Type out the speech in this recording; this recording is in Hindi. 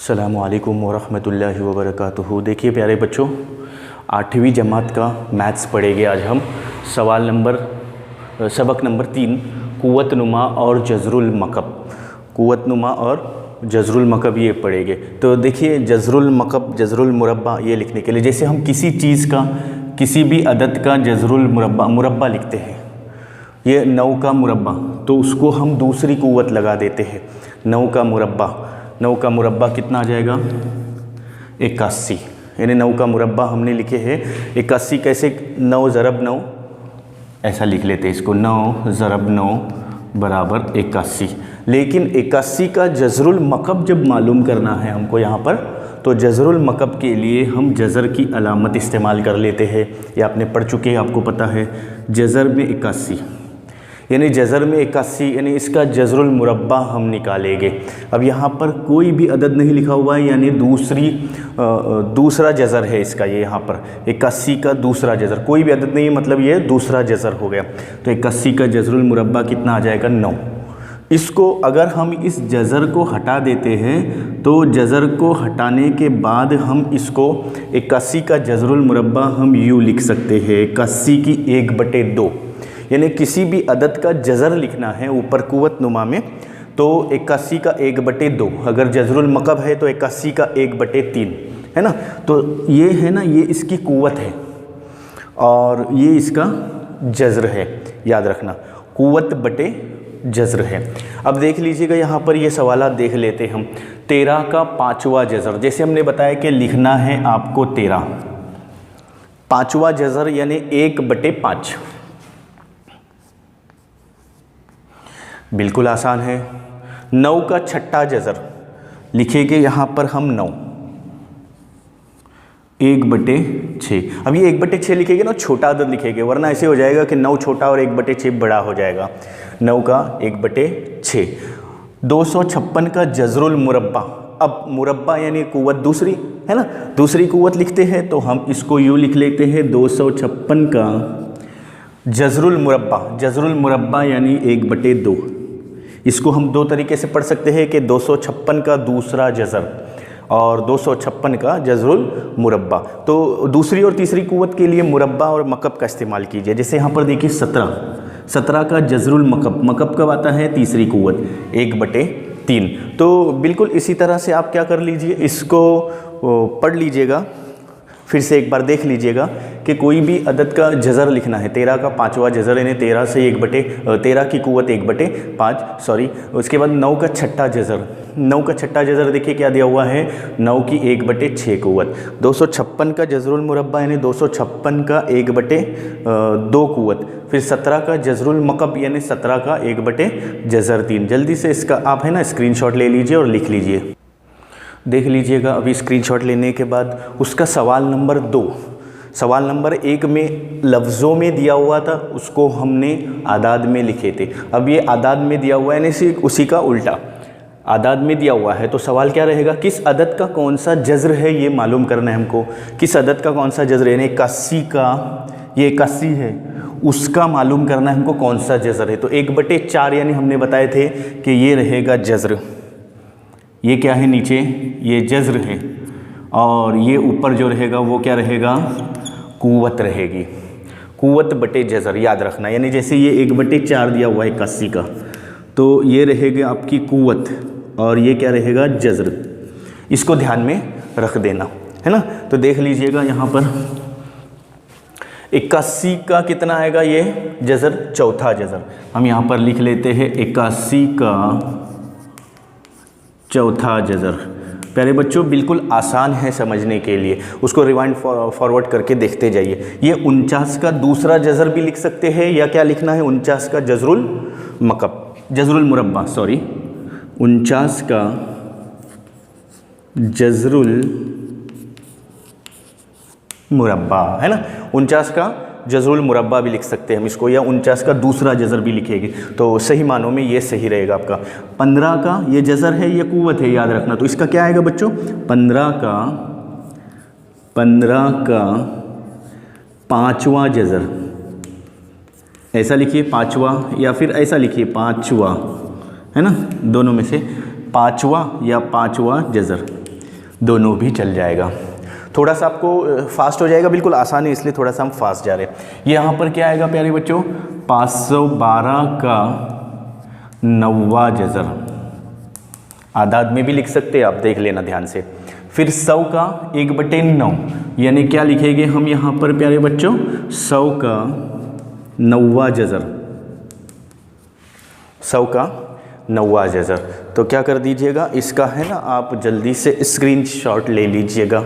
अस्सलामुअलैकुम वरहमतुल्लाहि वबरकातुहू। देखिए प्यारे बच्चों, 8वीं जमात का मैथ्स पढ़ेंगे आज हम। सबक नंबर 3, कुव्वतनुमा और जज़रुल मकब। कुव्वतनुमा और जज़रुल मकब ये पढ़ेंगे। तो देखिए, जज़रुल मकब, जज़रुल मुरब्बा ये लिखने के लिए, जैसे हम किसी चीज़ का, किसी भी अदद का जज़रुल मुरब्बा लिखते हैं, ये 9 का मुरब्बा, तो उसको हम दूसरी कुव्वत लगा देते हैं। 9 का मुरब्बा कितना आ जाएगा? 81। यानी 9 का मुरब्बा हमने लिखे हैं 81। कैसे? 9 ज़रब 9, ऐसा लिख लेते हैं इसको, 9 ज़रब 9 बराबर 81। लेकिन 81 का जज़रुल मकब जब मालूम करना है हमको यहाँ पर, तो जज़रुल मकब के लिए हम जज़र की अलामत इस्तेमाल कर लेते हैं। ये आपने पढ़ चुके हैं, आपको पता है। जज़र में 81, यानी जज़र में 81, यानी इसका जज़रुल मुरब्बा हम निकालेंगे। अब यहाँ पर कोई भी अदद नहीं लिखा हुआ है, यानी दूसरा जज़र है इसका। ये यहाँ पर 81 का दूसरा जज़र, कोई भी अदद नहीं है, मतलब ये दूसरा जज़र हो गया। तो 81 का जज़रुल मुरब्बा कितना आ जाएगा? 9। इसको अगर हम इस जज़र को हटा देते हैं, तो जज़र को हटाने के बाद हम इसको 81 का जज़रुल मुरब्बा हम यूँ लिख सकते हैं, 81 की 1/2। यानी किसी भी अदद का जज़र लिखना है ऊपर कुव्वतनुमा में, तो 81 का 1/2। अगर जज़रुल मकब है तो 81 का 1/3 है ना। तो ये है ना, ये इसकी कुव्वत है और ये इसका जज़र है। याद रखना, कुव्वत बटे जज़र है। अब देख लीजिएगा, यहाँ पर ये सवालात देख लेते हम। 13 का 5वां जज़र, जैसे हमने बताया कि लिखना है आपको 13, 5वां जज़र यानी 1/5। बिल्कुल आसान है। 9 का 6ठा जज़र लिखेंगे यहाँ पर हम 9, 1/6। अब ये 1/6 लिखेंगे ना, छोटा अदद लिखेंगे, वरना ऐसे हो जाएगा कि 9 छोटा और 1/6 बड़ा हो जाएगा। 9 का 1/6। 256 का जज़रुल मुरब्बा। अब मुरब्बा यानी कुव्वत दूसरी है ना, दूसरी कुव्वत लिखते हैं, तो हम इसको यूँ लिख लेते हैं, 256 का जज़रुल मुरब्बा। जज़रुल मुरब्बा यानी 1/2। इसको हम 2 तरीके से पढ़ सकते हैं कि 256 का दूसरा जज़र और 256 का जज़रुल मुरब्बा। तो दूसरी और तीसरी कुव्वत के लिए मुरब्बा और मकब का इस्तेमाल कीजिए। जैसे यहाँ पर देखिए 17 का जज़रुल मकब। मकब कब आता है? तीसरी कुव्वत, 1/3। तो बिल्कुल इसी तरह से आप क्या कर लीजिए, इसको पढ़ लीजिएगा, फिर से एक बार देख लीजिएगा कि कोई भी अदद का जज़र लिखना है। 13 का 5वां जज़र यानी 13 से 13 की कुव्वत 1/5, सॉरी। उसके बाद 9 का 6ठा जज़र। 9 का 6ठा जज़र देखिए क्या दिया हुआ है, 9 की 1/6 कुव्वत। 256 का जज़रुल मुरब्बा यानी 256 का 1/2 कुव्वत। फिर 17 का जज़रुल मकब यानी 17 का 1/3। जल्दी से इसका आप है ना स्क्रीनशॉट ले लीजिए और लिख लीजिए। देख लीजिएगा अभी स्क्रीनशॉट लेने के बाद उसका सवाल नंबर 2। सवाल नंबर 1 में लफ्ज़ों में दिया हुआ था, उसको हमने आदाद में लिखे थे। अब ये आदाद में दिया हुआ है, यानी उसी का उल्टा आदाद में दिया हुआ है। तो सवाल क्या रहेगा, किस अदद का कौन सा जज़र है ये मालूम करना है हमको। किस अदद का कौन सा जज़र है, यानी 81 का, ये 81 है, उसका मालूम करना है हमको कौन सा जज़र है। तो 1/4 यानी हमने बताए थे कि ये रहेगा जज़र। ये क्या है नीचे, ये जज़र है, और ये ऊपर जो रहेगा वो क्या रहेगा, कुव्वत रहेगी। कुव्वत बटे जज़र याद रखना। यानी जैसे ये 1/4 दिया हुआ है 81 का, तो ये रहेगा आपकी कुव्वत और ये क्या रहेगा, जज़र। इसको ध्यान में रख देना है ना। तो देख लीजिएगा यहाँ पर 81 का कितना आएगा, ये जज़र, चौथा जज़र। हम यहाँ पर लिख लेते हैं 81 का चौथा जज़र। प्यारे बच्चों, बिल्कुल आसान है समझने के लिए, उसको रिवाइंड फॉरवर्ड करके देखते जाइए। ये 49 का दूसरा जज़र भी लिख सकते हैं, या क्या लिखना है, 49 का जज़रुल मकब, जज़रुल मुरब्बा, सॉरी, 49 का जज़रुल मुरब्बा है ना। 49 का जज़रुल मुरब्बा भी लिख सकते हैं हम इसको, या 49 का दूसरा जज़र भी लिखेंगे, तो सही मानों में ये सही रहेगा आपका। 15 का ये जज़र है, ये कुव्वत है, याद रखना। तो इसका क्या आएगा बच्चों, 15 का 5वां जज़र। ऐसा लिखिए 5वां, या फिर ऐसा लिखिए 5वां, है ना, दोनों में से 5वां या 5वां जज़र। दोनों भी चल जाएगा। थोड़ा सा आपको फास्ट हो जाएगा, बिल्कुल आसान है इसलिए थोड़ा सा हम फास्ट जा रहे हैं। ये यहाँ पर क्या आएगा प्यारे बच्चों, 512 का 9वां जज़र, आदाद में भी लिख सकते हैं आप, देख लेना ध्यान से। फिर 100 का 1/9, यानी क्या लिखेंगे हम यहाँ पर प्यारे बच्चों, 100 का 9वां जज़र, 100 का 9वां जज़र। तो क्या कर दीजिएगा, इसका है ना आप जल्दी से स्क्रीनशॉट ले लीजिएगा।